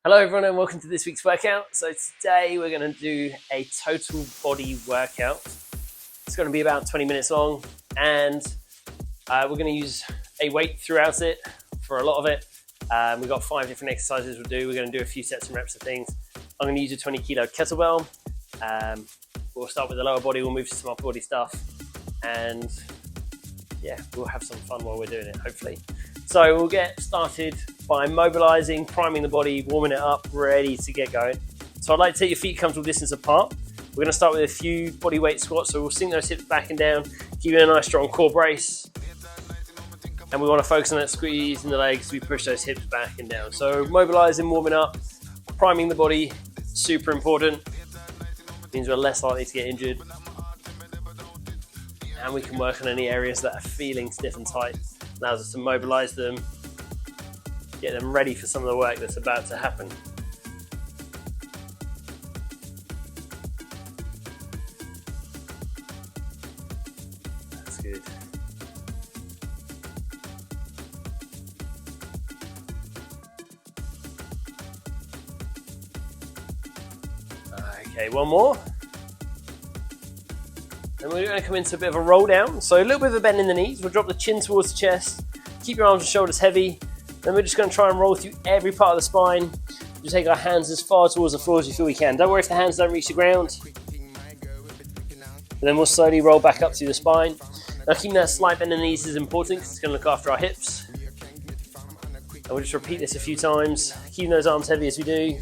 Hello everyone and welcome to this week's workout. So today we're going to do a total body workout. It's going to be about 20 minutes long and we're going to use a weight throughout it for a lot of it. We've got 5 different exercises we'll do. We're going to do a few sets and reps of things. I'm going to use a 20 kilo kettlebell. We'll start with the lower body, we'll move to some upper body stuff and yeah, we'll have some fun while we're doing it, hopefully. So we'll get started by mobilizing, priming the body, warming it up, ready to get going. So I'd like to take your feet comfortable distance apart. We're going to start with a few body weight squats. So we'll sink those hips back and down, keeping a nice strong core brace. And we want to focus on that squeeze in the legs. We push those hips back and down. So mobilizing, warming up, priming the body, super important. Means we're less likely to get injured. And we can work on any areas that are feeling stiff and tight. Allows us to mobilize them, get them ready for some of the work that's about to happen. That's good. Okay, one more. And we're going to come into a bit of a roll down. So a little bit of a bend in the knees. We'll drop the chin towards the chest. Keep your arms and shoulders heavy. Then we're just going to try and roll through every part of the spine. We'll take our hands as far towards the floor as we feel we can. Don't worry if the hands don't reach the ground. And then we'll slowly roll back up through the spine. Now keeping that slight bend in the knees is important because it's going to look after our hips. And we'll just repeat this a few times. Keeping those arms heavy as we do.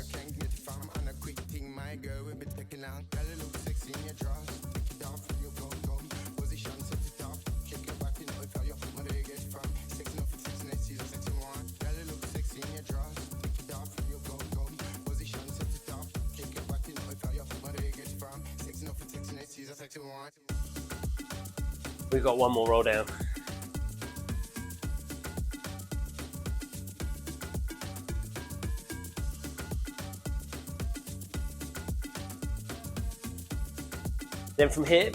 We've got one more roll down. Then from here,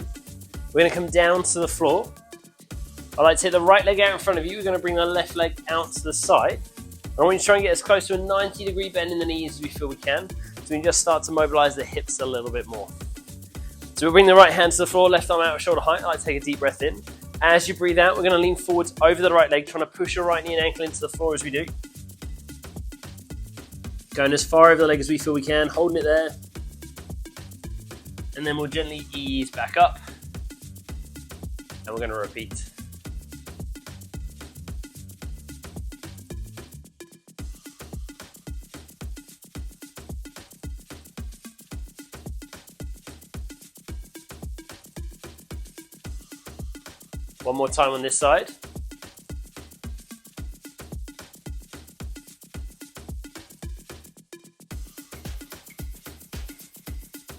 we're going to come down to the floor. I like to take the right leg out in front of you. We're going to bring the left leg out to the side. I want you to try and get as close to a 90-degree bend in the knees as we feel we can. So we can just start to mobilize the hips a little bit more. So we'll bring the right hand to the floor, left arm out at shoulder height. I like to take a deep breath in. As you breathe out, we're going to lean forwards over the right leg, trying to push your right knee and ankle into the floor as we do. Going as far over the leg as we feel we can, holding it there. And then we'll gently ease back up. And we're going to repeat. One more time on this side.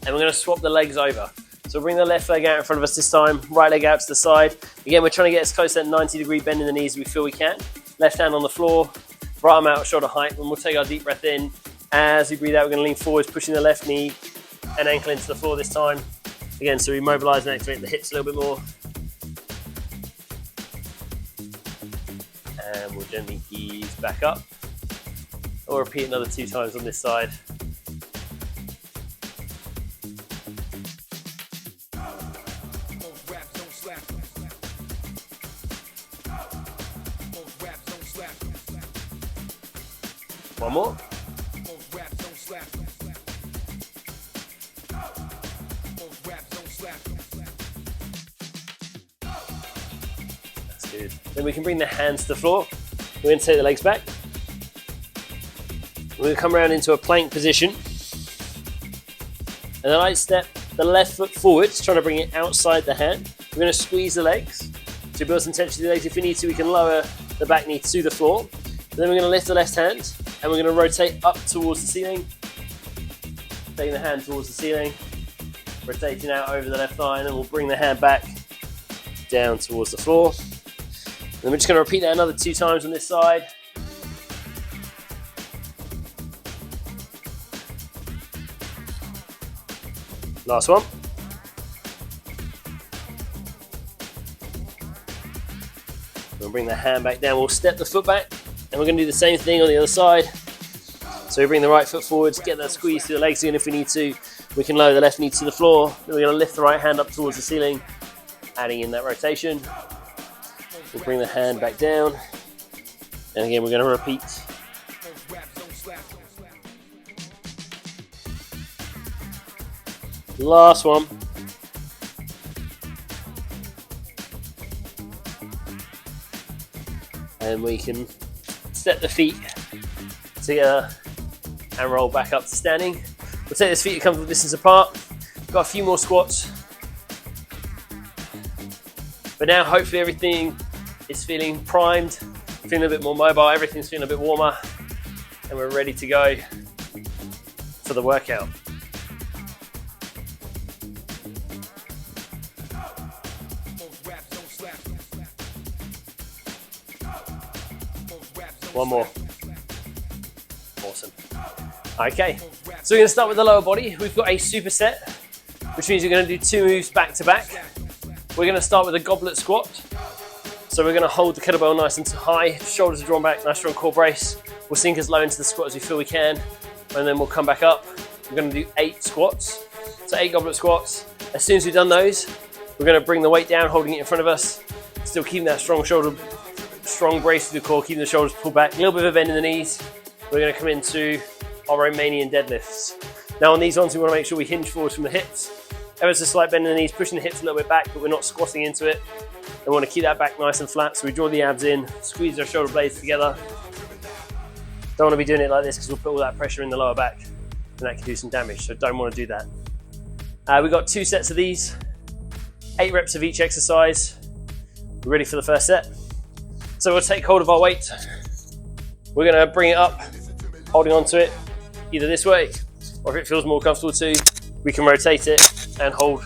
And we're going to swap the legs over. So we'll bring the left leg out in front of us this time, right leg out to the side. Again, we're trying to get as close to that 90-degree bend in the knees as we feel we can. Left hand on the floor, right arm out at shoulder height, and we'll take our deep breath in. As we breathe out, we're going to lean forwards, pushing the left knee and ankle into the floor this time. Again, so we mobilize and activate the hips a little bit more. And we'll gently ease back up. I'll repeat another 2 times on this side. One more. That's good. Then we can bring the hands to the floor. We're going to take the legs back. We're going to come around into a plank position. And then I step the left foot forwards, trying to bring it outside the hand. We're going to squeeze the legs. To build some tension to the legs, if we need to, we can lower the back knee to the floor. And then we're going to lift the left hand. And we're going to rotate up towards the ceiling. Taking the hand towards the ceiling. Rotating out over the left thigh. And then we'll bring the hand back down towards the floor. And then we're just going to repeat that another 2 times on this side. Last one. We'll bring the hand back down. We'll step the foot back. And we're going to do the same thing on the other side. So So we bring the right foot forward, get that squeeze through the legs in if we need to. We can lower the left knee to the floor. Then we're going to lift the right hand up towards the ceiling, adding in that rotation. We'll bring the hand back down. And again, we're going to repeat. Last one. And we can step the feet together and roll back up to standing. We'll take this feet a comfortable distance apart. We've got a few more squats. But now hopefully everything is feeling primed, feeling a bit more mobile, everything's feeling a bit warmer, and we're ready to go for the workout. One more. Awesome. Okay, so we're going to start with the lower body. We've got a superset, which means we're going to do 2 moves back to back. We're going to start with a goblet squat. So we're going to hold the kettlebell nice and high, shoulders are drawn back, nice strong core brace. We'll sink as low into the squat as we feel we can, and then we'll come back up. We're going to do 8 squats. So 8 goblet squats. As soon as we've done those, we're going to bring the weight down, holding it in front of us, still keeping that strong brace through the core, keeping the shoulders pulled back, a little bit of a bend in the knees. We're going to come into our Romanian deadlifts. Now on these ones, we want to make sure we hinge forward from the hips. Ever so slight bend in the knees, pushing the hips a little bit back, but we're not squatting into it. And we want to keep that back nice and flat, so we draw the abs in, squeeze our shoulder blades together. Don't want to be doing it like this because we'll put all that pressure in the lower back, and that can do some damage, so don't want to do that. We've got 2 sets of these, 8 reps of each exercise. We're ready for the first set. So we'll take hold of our weight. We're going to bring it up, holding onto it either this way, or if it feels more comfortable too, we can rotate it and hold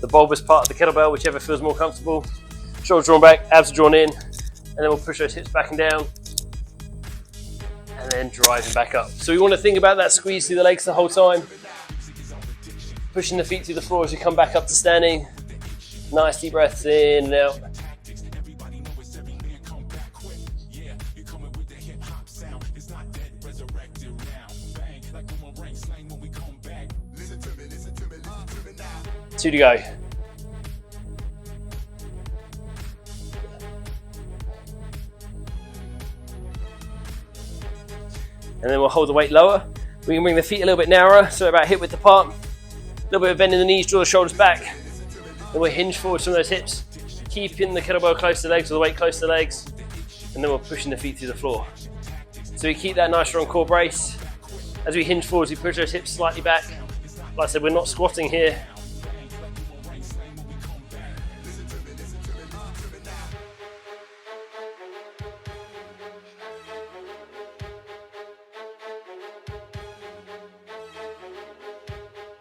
the bulbous part of the kettlebell, whichever feels more comfortable. Shoulders drawn back, abs are drawn in, and then we'll push those hips back and down, and then driving back up. So we want to think about that squeeze through the legs the whole time, pushing the feet through the floor as we come back up to standing. Nice deep breaths in and out. Two to go. And then we'll hold the weight lower. We can bring the feet a little bit narrower, so about hip width apart. A little bit of bend in the knees, draw the shoulders back. Then we'll hinge forward from those hips, keeping the kettlebell close to the legs or the weight close to the legs. And then we're pushing the feet through the floor. So we keep that nice strong core brace. As we hinge forwards, we push those hips slightly back. Like I said, we're not squatting here.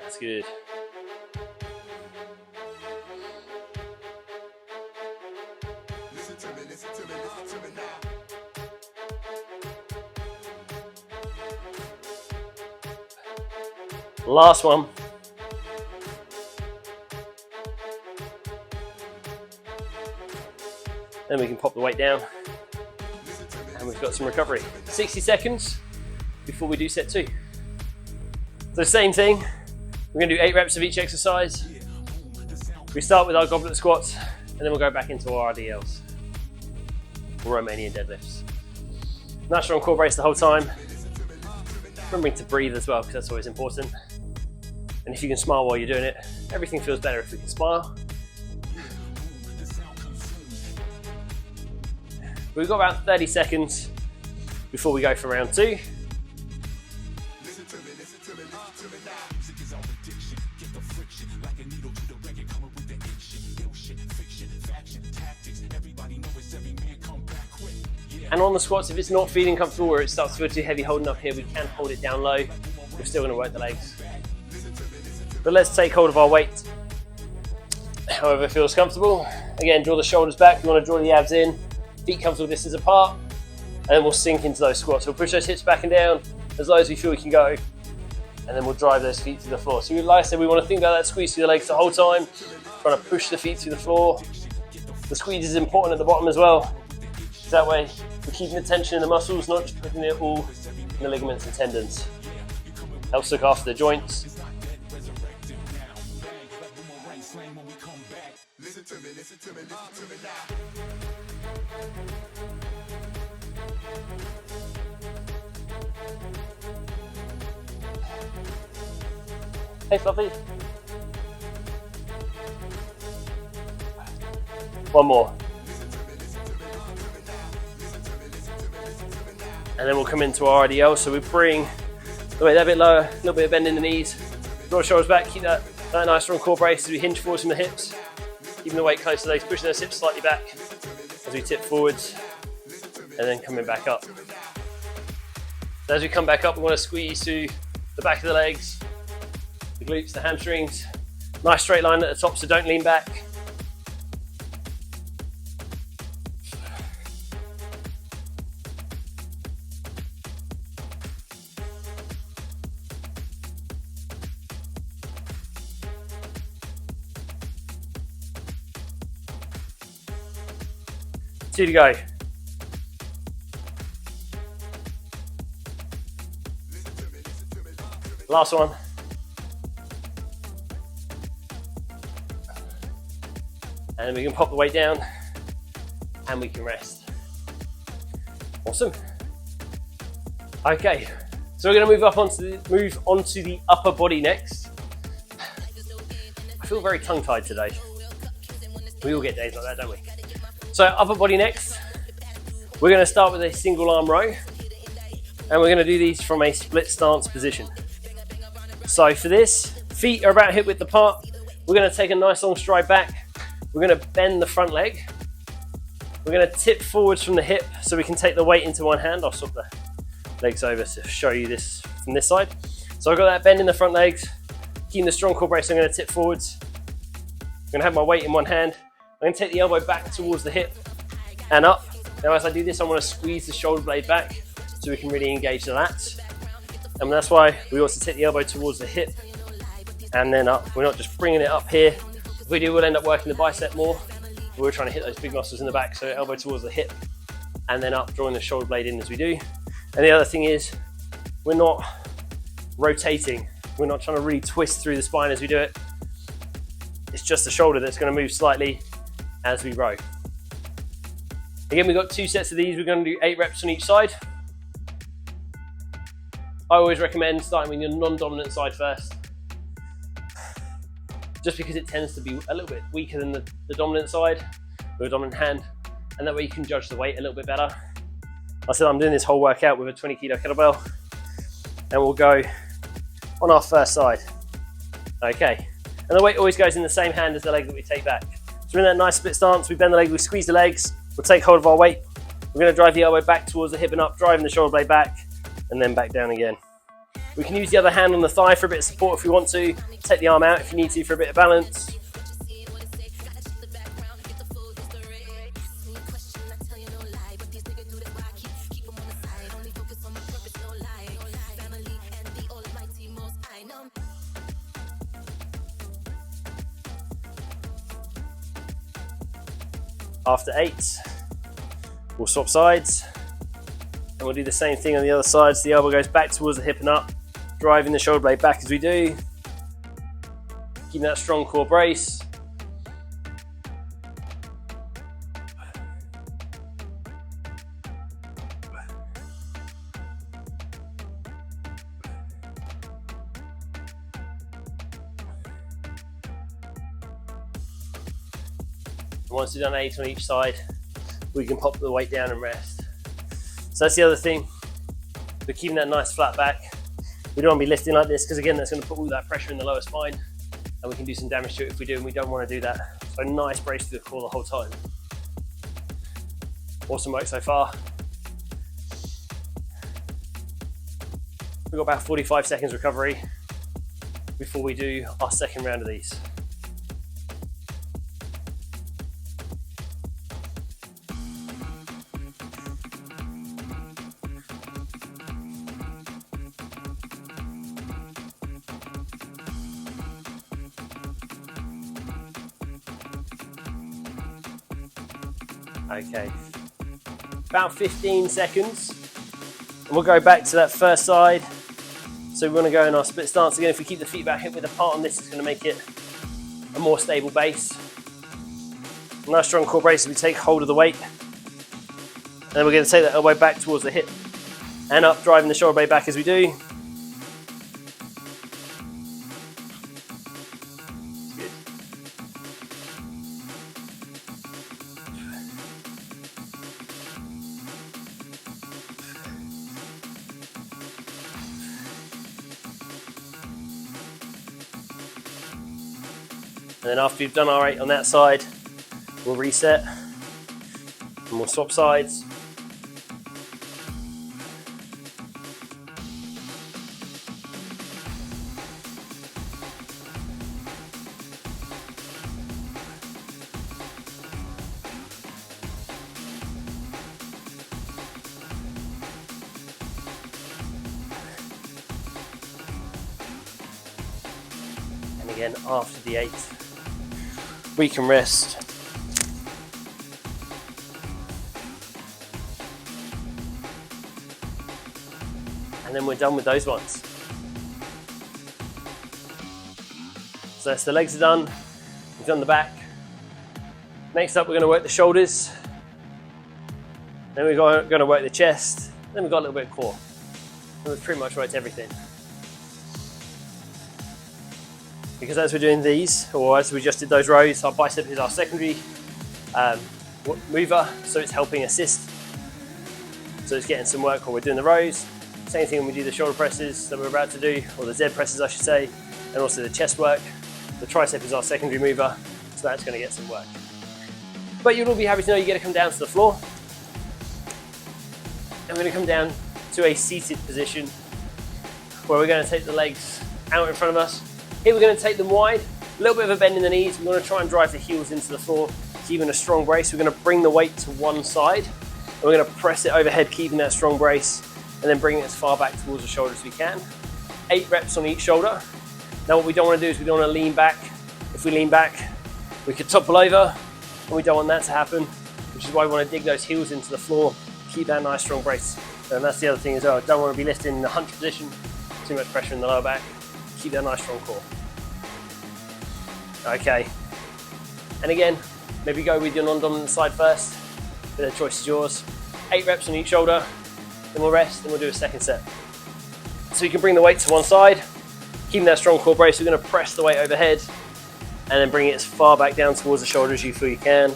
That's good. Last one. Then we can pop the weight down. And we've got some recovery. 60 seconds before we do set 2. So same thing. We're going to do 8 reps of each exercise. We start with our goblet squats, and then we'll go back into our RDLs, or Romanian deadlifts. Nice strong core brace the whole time. Remembering to breathe as well, because that's always important. And if you can smile while you're doing it, everything feels better if we can smile. We've got about 30 seconds before we go for round 2. And on the squats, if it's not feeling comfortable or it starts to feel too heavy holding up here, we can hold it down low. We're still going to work the legs. But let's take hold of our weight however it feels comfortable. Again, draw the shoulders back. We want to draw the abs in, feet comfortable distance apart, and then we'll sink into those squats. We'll push those hips back and down as low as we feel we can go, and then we'll drive those feet to the floor. So like I said, we want to think about that squeeze through the legs the whole time, trying to push the feet through the floor. The squeeze is important at the bottom as well. That way, we're keeping the tension in the muscles, not just putting it all in the ligaments and tendons. Helps look after the joints. Hey, Fluffy. One more. And then we'll come into our IDL. So we bring the weight a bit lower, a little bit of bend in the knees, draw the shoulders back, keep that nice strong core brace as we hinge forwards from the hips, keeping the weight close to the legs, pushing those hips slightly back as we tip forwards, and then coming back up. So as we come back up, we want to squeeze through the back of the legs, the glutes, the hamstrings. Nice straight line at the top, so don't lean back. Two to go. Last one. And then we can pop the weight down and we can rest. Awesome. Okay, so we're going to move onto the upper body next. I feel very tongue-tied today. We all get days like that, don't we? So upper body next. We're going to start with a single arm row, and we're going to do these from a split stance position. So for this, feet are about hip width apart. We're going to take a nice long stride back. We're going to bend the front leg. We're going to tip forwards from the hip so we can take the weight into one hand. I'll swap the legs over to show you this from this side. So I've got that bend in the front legs, keeping the strong core brace. I'm going to tip forwards. I'm going to have my weight in one hand. I'm going to take the elbow back towards the hip and up. Now as I do this, I want to squeeze the shoulder blade back so we can really engage the lats. And that's why we also take the elbow towards the hip and then up. We're not just bringing it up here. If we do, we'll end up working the bicep more. We're trying to hit those big muscles in the back, so elbow towards the hip and then up, drawing the shoulder blade in as we do. And the other thing is, we're not rotating. We're not trying to really twist through the spine as we do it. It's just the shoulder that's going to move slightly as we row. Again, we've got 2 sets of these. We're going to do 8 reps on each side. I always recommend starting with your non-dominant side first, just because it tends to be a little bit weaker than the dominant side with a dominant hand, and that way you can judge the weight a little bit better. I said I'm doing this whole workout with a 20 kilo kettlebell, and we'll go on our first side. Okay, and the weight always goes in the same hand as the leg that we take back. So we're in that nice split stance, we bend the leg, we squeeze the legs, we'll take hold of our weight. We're going to drive the elbow back towards the hip and up, driving the shoulder blade back, and then back down again. We can use the other hand on the thigh for a bit of support if we want to. Take the arm out if you need to for a bit of balance. After 8, we'll swap sides. And we'll do the same thing on the other side. So the elbow goes back towards the hip and up, driving the shoulder blade back as we do. Keeping that strong core brace. Once we've done 8 on each side, we can pop the weight down and rest. So that's the other thing. We're keeping that nice flat back. We don't want to be lifting like this because again, that's going to put all that pressure in the lower spine and we can do some damage to it if we do, and we don't want to do that. So nice brace through the core the whole time. Awesome work so far. We've got about 45 seconds recovery before we do our second round of these. Okay, about 15 seconds, and we'll go back to that first side. So we want to go in our split stance. Again, if we keep the feet back hip width apart on this, it's going to make it a more stable base. A nice strong core brace as we take hold of the weight. And then we're going to take that elbow back towards the hip and up, driving the shoulder blade back as we do. Good. And then after we've done our 8 on that side, we'll reset and we'll swap sides. And again, after the 8, we can rest. And then we're done with those ones. So that's the legs are done. We've done the back. Next up, we're going to work the shoulders. Then we're going to work the chest. Then we've got a little bit of core. And we've pretty much worked everything. Because as we're doing these, or as we just did those rows, our bicep is our secondary mover, so it's helping assist. So it's getting some work while we're doing the rows. Same thing when we do the shoulder presses that we're about to do, or the Z presses I should say, and also the chest work. The tricep is our secondary mover, so that's going to get some work. But you'll all be happy to know you get to come down to the floor. And we're going to come down to a seated position where we're going to take the legs out in front of us. Here we're going to take them wide, a little bit of a bend in the knees. We're going to try and drive the heels into the floor, keeping a strong brace. We're going to bring the weight to one side, and we're going to press it overhead, keeping that strong brace, and then bring it as far back towards the shoulder as we can. 8 reps on each shoulder. Now what we don't want to do is we don't want to lean back. If we lean back, we could topple over, and we don't want that to happen, which is why we want to dig those heels into the floor, keep that nice strong brace. And that's the other thing as well. Don't want to be lifting in the hunch position, too much pressure in the lower back. Keep that nice strong core. Okay. And again, maybe go with your non-dominant side first. The choice is yours. 8 reps on each shoulder, then we'll rest, then we'll do a second set. So you can bring the weight to one side, keeping that strong core brace. We're going to press the weight overhead and then bring it as far back down towards the shoulder as you feel you can.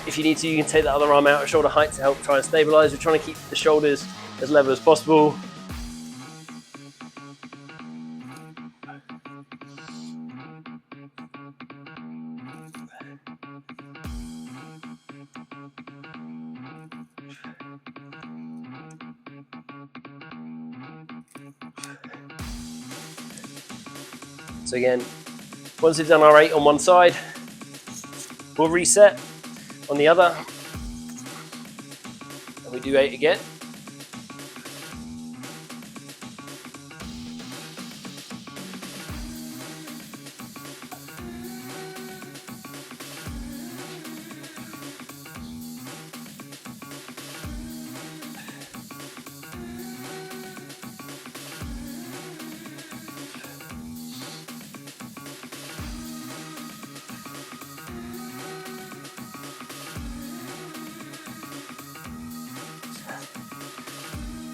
If you need to, you can take that other arm out at shoulder height to help try and stabilize. We're trying to keep the shoulders as level as possible. So again, once we've done our 8 on one side, we'll reset on the other, and we do 8 again.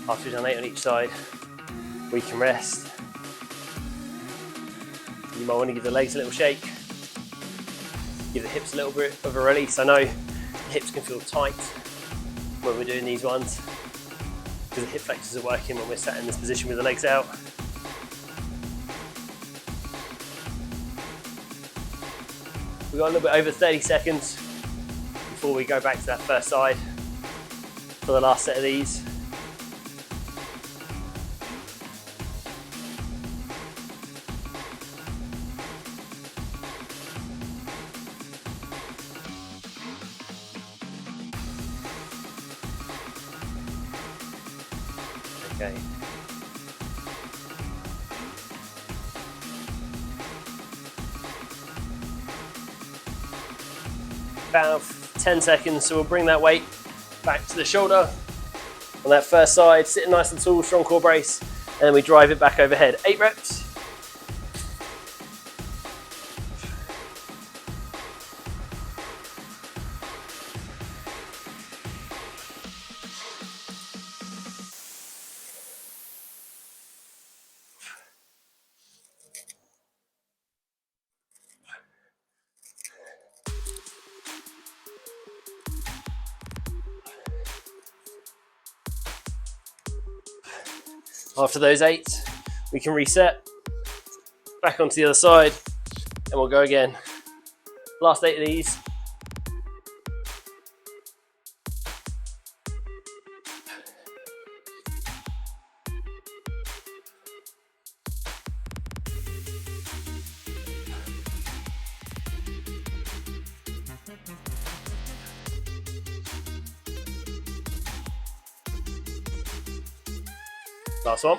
After we've done 8 on each side, we can rest. You might want to give the legs a little shake, give the hips a little bit of a release. I know the hips can feel tight when we're doing these ones because the hip flexors are working when we're sat in this position with the legs out. We've got a little bit over 30 seconds before we go back to that first side for the last set of these. Okay. About 10 seconds, so we'll bring that weight back to the shoulder on that first side, sitting nice and tall, strong core brace, and then we drive it back overhead. 8 reps. After those 8, we can reset, back onto the other side, and we'll go again. Last 8 of these. Last one.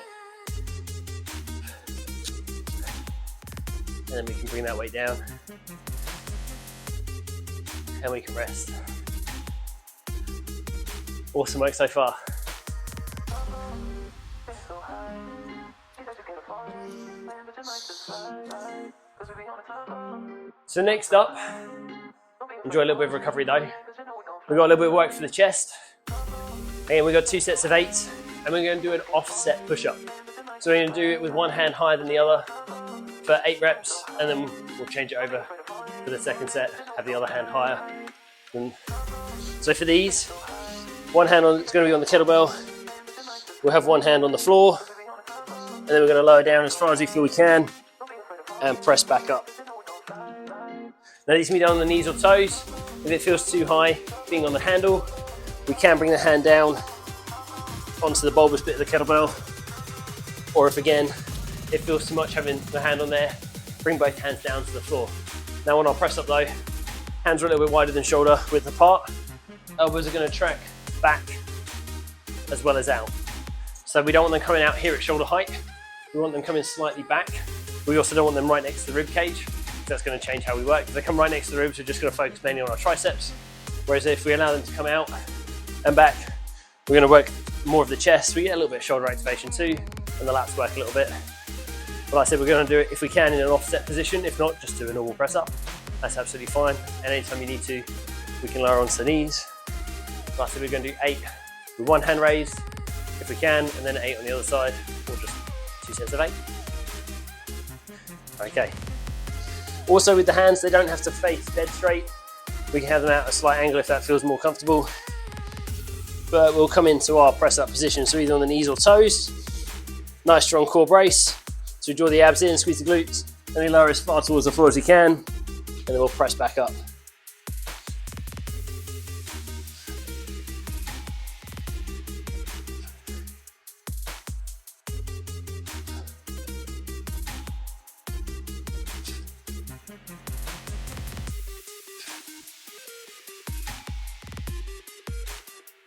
And then we can bring that weight down. And we can rest. Awesome work so far. So next up, enjoy a little bit of recovery though. We've got a little bit of work for the chest. Again, we've got 2 sets of 8. And we're going to do an offset push-up. So we're going to do it with one hand higher than the other for 8 reps, and then we'll change it over for the second set, have the other hand higher. And so for these, one hand it's going to be on the kettlebell, we'll have one hand on the floor, and then we're going to lower down as far as we feel we can, and press back up. Now these can be done on the knees or toes. If it feels too high, being on the handle, we can bring the hand down onto the bulbous bit of the kettlebell, or if again it feels too much having the hand on there, bring both hands down to the floor. Now on our press up though, hands are a little bit wider than shoulder width apart, elbows are going to track back as well as out. So we don't want them coming out here at shoulder height, we want them coming slightly back. We also don't want them right next to the rib cage, that's going to change how we work. If they come right next to the ribs, we're just going to focus mainly on our triceps, whereas if we allow them to come out and back, we're going to work more of the chest. We get a little bit of shoulder activation too, and the lats work a little bit. But like I said, we're going to do it if we can in an offset position. If not, just do a normal press up. That's absolutely fine. And anytime you need to, we can lower onto the knees. Like I said, we're going to do 8 with one hand raised, if we can, and then 8 on the other side, or just 2 sets of 8. Okay. Also with the hands, they don't have to face dead straight. We can have them out at a slight angle if that feels more comfortable. But we'll come into our press up position, so either on the knees or toes. Nice strong core brace. So we draw the abs in, squeeze the glutes, and then lower as far towards the floor as we can, and then we'll press back up.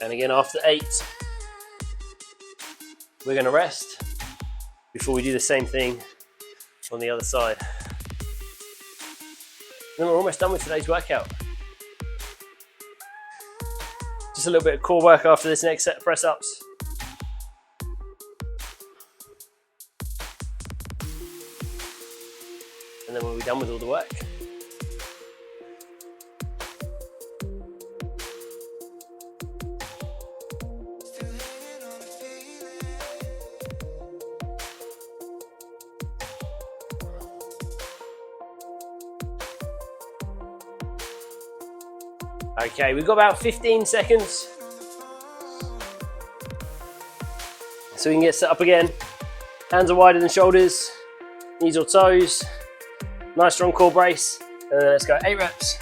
And again, after 8, we're going to rest before we do the same thing on the other side. And we're almost done with today's workout. Just a little bit of core work after this next set of press ups. And then we'll be done with all the work. Okay, we've got about 15 seconds. So we can get set up again. Hands are wider than shoulders, knees or toes. Nice strong core brace. And then let's go 8 reps.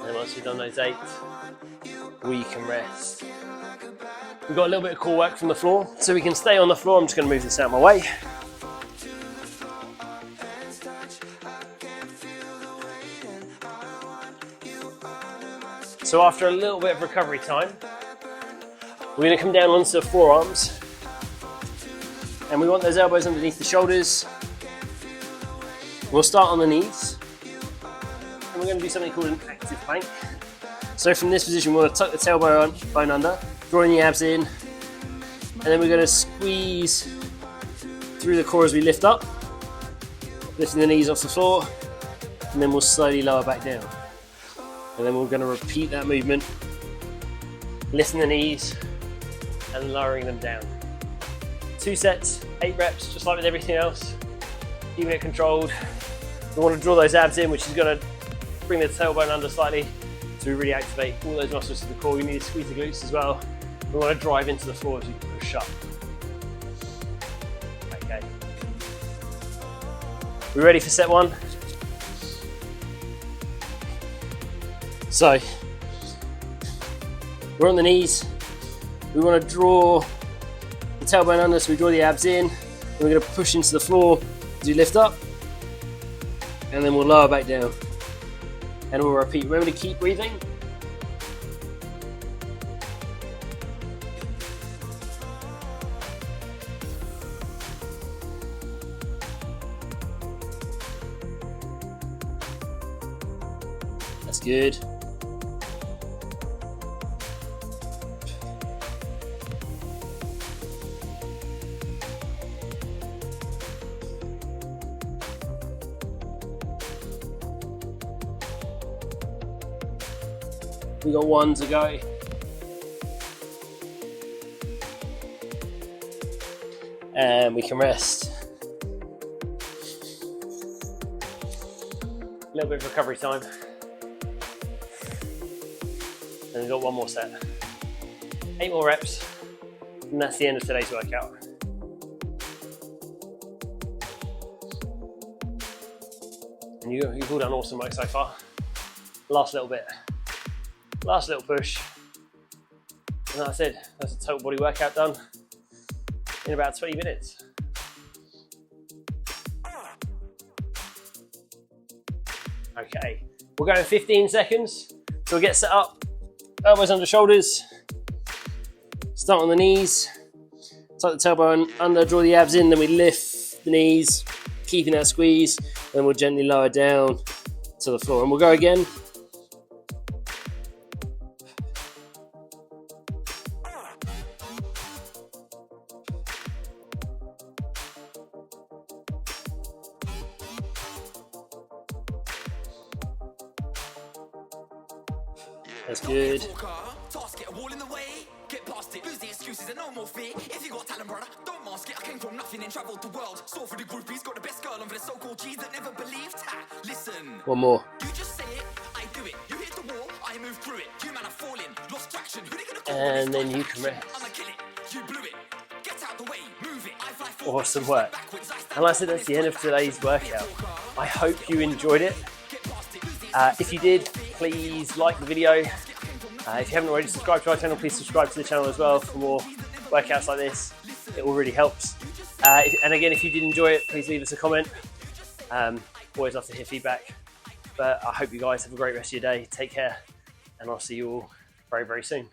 And once we've done those 8, we can rest. We've got a little bit of core work from the floor, so we can stay on the floor. I'm just going to move this out of my way. So after a little bit of recovery time, we're going to come down onto the forearms, and we want those elbows underneath the shoulders. We'll start on the knees, and we're going to do something called an active plank. So from this position, we want to tuck the tailbone under, drawing the abs in, and then we're going to squeeze through the core as we lift up, lifting the knees off the floor, and then we'll slowly lower back down. And then we're going to repeat that movement, lifting the knees and lowering them down. 2 sets, 8 reps, just like with everything else. Keeping it controlled. We want to draw those abs in, which is going to bring the tailbone under slightly to really activate all those muscles to the core. We need to squeeze the glutes as well. We want to drive into the floor as we push up. Okay. We ready for set 1? So, we're on the knees. We want to draw the tailbone under, so we draw the abs in. And we're going to push into the floor as we lift up. And then we'll lower back down. And we'll repeat. Remember to keep breathing. That's good. We got 1 to go. And we can rest. A little bit of recovery time. And we've got 1 more set. 8 more reps, and that's the end of today's workout. And you've all done awesome work so far. Last little bit. Last little push. And that's it. That's a total body workout done in about 20 minutes. Okay, we're going 15 seconds. So we'll get set up, elbows under shoulders, start on the knees, tuck the tailbone under, draw the abs in, then we lift the knees, keeping that squeeze, then we'll gently lower down to the floor. And we'll go again. That's good. One more. And then you can rest. Awesome work. And like I said, that's the end of today's workout. I hope you enjoyed it. If you did, please like the video. If you haven't already subscribed to our channel, please subscribe to the channel as well for more workouts like this. It all really helps. And again, if you did enjoy it, please leave us a comment. Always love to hear feedback. But I hope you guys have a great rest of your day. Take care, and I'll see you all very, very soon.